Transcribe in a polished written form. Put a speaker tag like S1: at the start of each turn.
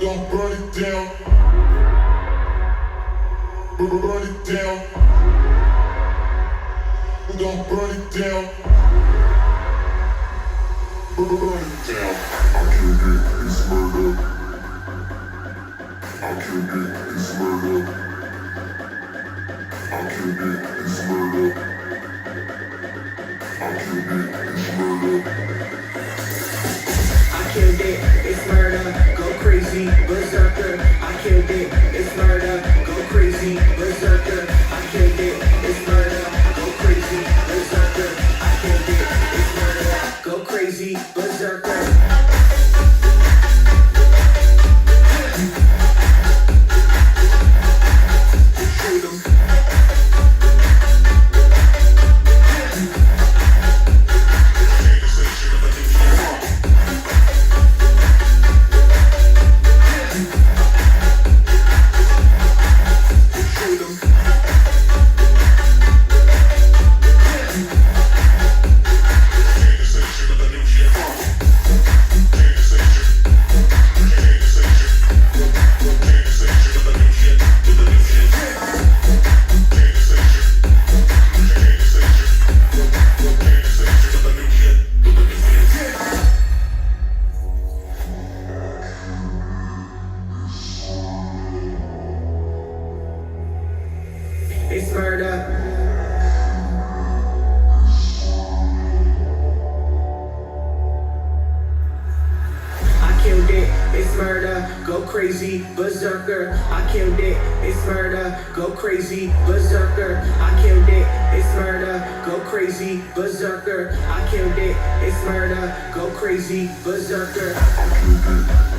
S1: gon' burn it down. Burn it down. We gon' burn it down. Burn it down. I killed it, it's murder. I killed it, it's murder. I killed it, it's murder. I killed it, it's murder.
S2: I killed it, it's murder, go crazy, berserker. I killed it, it's murder, go crazy, berserker. I killed it, it's murder, go crazy, berserker. I killed it, it's murder, go crazy, berserker. Shoot 'em. It's murder. I killed it, it's murder, go crazy, berserker. I killed it, it's murder, go crazy, berserker. I killed it, it's murder, go crazy, berserker. I killed it, it's murder, go crazy, berserker.
S1: I killed it.